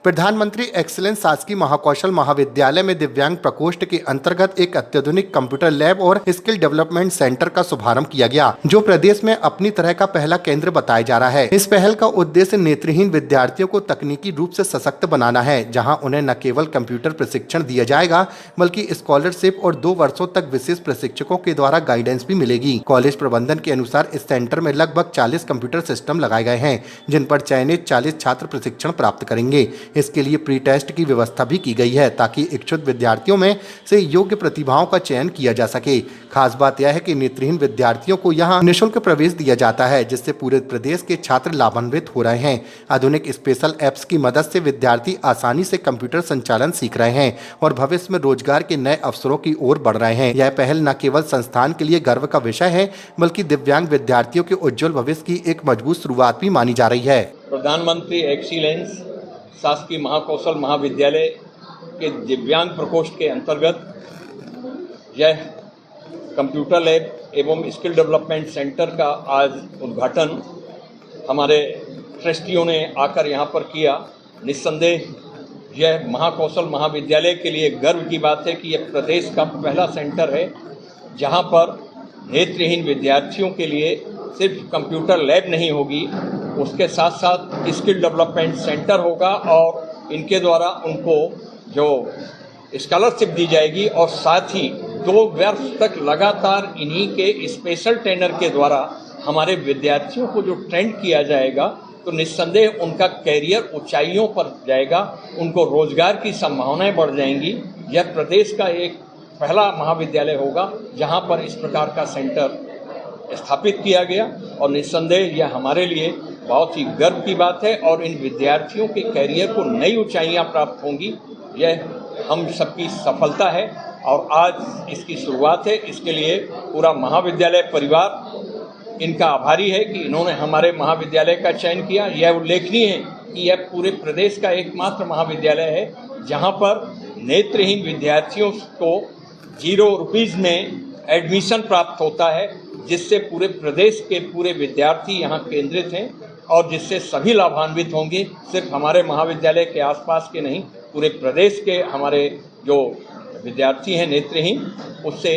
प्रधानमंत्री एक्सीलेंस शासकीय महाकौशल महाविद्यालय में दिव्यांग प्रकोष्ठ के अंतर्गत एक अत्याधुनिक कंप्यूटर लैब और स्किल डेवलपमेंट सेंटर का शुभारंभ किया गया, जो प्रदेश में अपनी तरह का पहला केंद्र बताया जा रहा है। इस पहल का उद्देश्य नेत्रहीन विद्यार्थियों को तकनीकी रूप से सशक्त बनाना है, जहां उन्हें न केवल कंप्यूटर प्रशिक्षण दिया जाएगा बल्कि स्कॉलरशिप और 2 वर्षों तक विशेष प्रशिक्षकों के द्वारा गाइडेंस भी मिलेगी। कॉलेज प्रबंधन के अनुसार इस सेंटर में लगभग 40 कंप्यूटर सिस्टम लगाए गए हैं, जिन पर चयनित 40 छात्र प्रशिक्षण प्राप्त करेंगे। इसके लिए प्री टेस्ट की व्यवस्था भी की गई है, ताकि इच्छुक विद्यार्थियों में से योग्य प्रतिभाओं का चयन किया जा सके। खास बात यह है कि नेत्रहीन विद्यार्थियों को यहाँ निःशुल्क प्रवेश दिया जाता है, जिससे पूरे प्रदेश के छात्र लाभान्वित हो रहे हैं। आधुनिक स्पेशल ऐप्स की मदद से विद्यार्थी आसानी से कंप्यूटर संचालन सीख रहे हैं और भविष्य में रोजगार के नए अवसरों की ओर बढ़ रहे हैं। यह पहल न केवल संस्थान के लिए गर्व का विषय है, बल्कि दिव्यांग विद्यार्थियों के उज्जवल भविष्य की एक मजबूत शुरुआत भी मानी जा रही है। प्रधानमंत्री एक्सीलेंस शासकीय महाकौशल महाविद्यालय के दिव्यांग प्रकोष्ठ के अंतर्गत यह कंप्यूटर लैब एवं स्किल डेवलपमेंट सेंटर का आज उद्घाटन हमारे ट्रस्टियों ने आकर यहाँ पर किया। निस्संदेह यह महाकौशल महाविद्यालय के लिए गर्व की बात है कि यह प्रदेश का पहला सेंटर है जहाँ पर नेत्रहीन विद्यार्थियों के लिए सिर्फ कंप्यूटर लैब नहीं होगी, उसके साथ साथ स्किल डेवलपमेंट सेंटर होगा और इनके द्वारा उनको जो स्कॉलरशिप दी जाएगी और साथ ही 2 वर्ष तक लगातार इन्हीं के स्पेशल ट्रेनर के द्वारा हमारे विद्यार्थियों को जो ट्रेंड किया जाएगा, तो निस्संदेह उनका कैरियर ऊंचाइयों पर जाएगा, उनको रोजगार की संभावनाएं बढ़ जाएंगी। यह प्रदेश का एक पहला महाविद्यालय होगा जहां पर इस प्रकार का सेंटर स्थापित किया गया और निस्संदेह यह हमारे लिए बहुत ही गर्व की बात है और इन विद्यार्थियों के कैरियर को नई ऊंचाइयां प्राप्त होंगी। यह हम सबकी सफलता है और आज इसकी शुरुआत है। इसके लिए पूरा महाविद्यालय परिवार इनका आभारी है कि इन्होंने हमारे महाविद्यालय का चयन किया। यह उल्लेखनीय है कि यह पूरे प्रदेश का एकमात्र महाविद्यालय है जहां पर नेत्रहीन विद्यार्थियों को 0 रुपीस में एडमिशन प्राप्त होता है, जिससे पूरे प्रदेश के पूरे विद्यार्थी यहाँ केंद्रित हैं और जिससे सभी लाभान्वित होंगे। सिर्फ हमारे महाविद्यालय के आसपास के नहीं, पूरे प्रदेश के हमारे जो विद्यार्थी हैं नेत्रहीन, उससे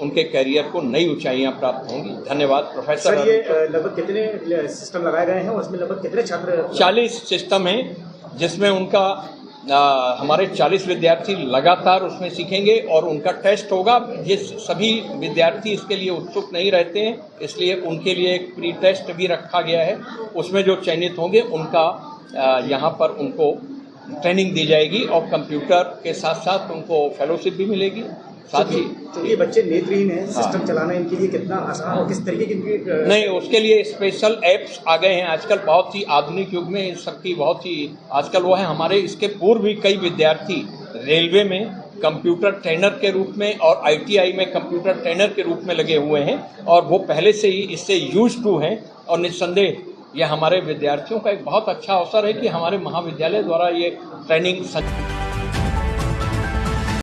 उनके करियर को नई ऊंचाइयां प्राप्त होंगी। धन्यवाद प्रोफेसर। सर, ये लगभग कितने सिस्टम लगाए गए हैं और उसमें लगभग कितने छात्र? 40 सिस्टम हैं, जिसमें उनका हमारे 40 विद्यार्थी लगातार उसमें सीखेंगे और उनका टेस्ट होगा। ये सभी विद्यार्थी इसके लिए उत्सुक नहीं रहते हैं, इसलिए उनके लिए एक प्री टेस्ट भी रखा गया है। उसमें जो चयनित होंगे उनका यहाँ पर उनको ट्रेनिंग दी जाएगी और कंप्यूटर के साथ साथ उनको फेलोशिप भी मिलेगी। साथ ही तो ये बच्चे नेत्रहीन हैं, सिस्टम चलाना इनके लिए कितना आसान और किस तरीके की नहीं, उसके लिए स्पेशल ऐप्स आ गए हैं आजकल। बहुत ही आधुनिक युग में इस सबकी बहुत ही आजकल वो है। हमारे इसके पूर्व भी कई विद्यार्थी रेलवे में कंप्यूटर ट्रेनर के रूप में और ITI में कंप्यूटर ट्रेनर के रूप में लगे हुए हैं और वो पहले से ही इससे यूज्ड टू हैं और निस्संदेह यह हमारे विद्यार्थियों का एक बहुत अच्छा अवसर है कि हमारे महाविद्यालय द्वारा ये ट्रेनिंग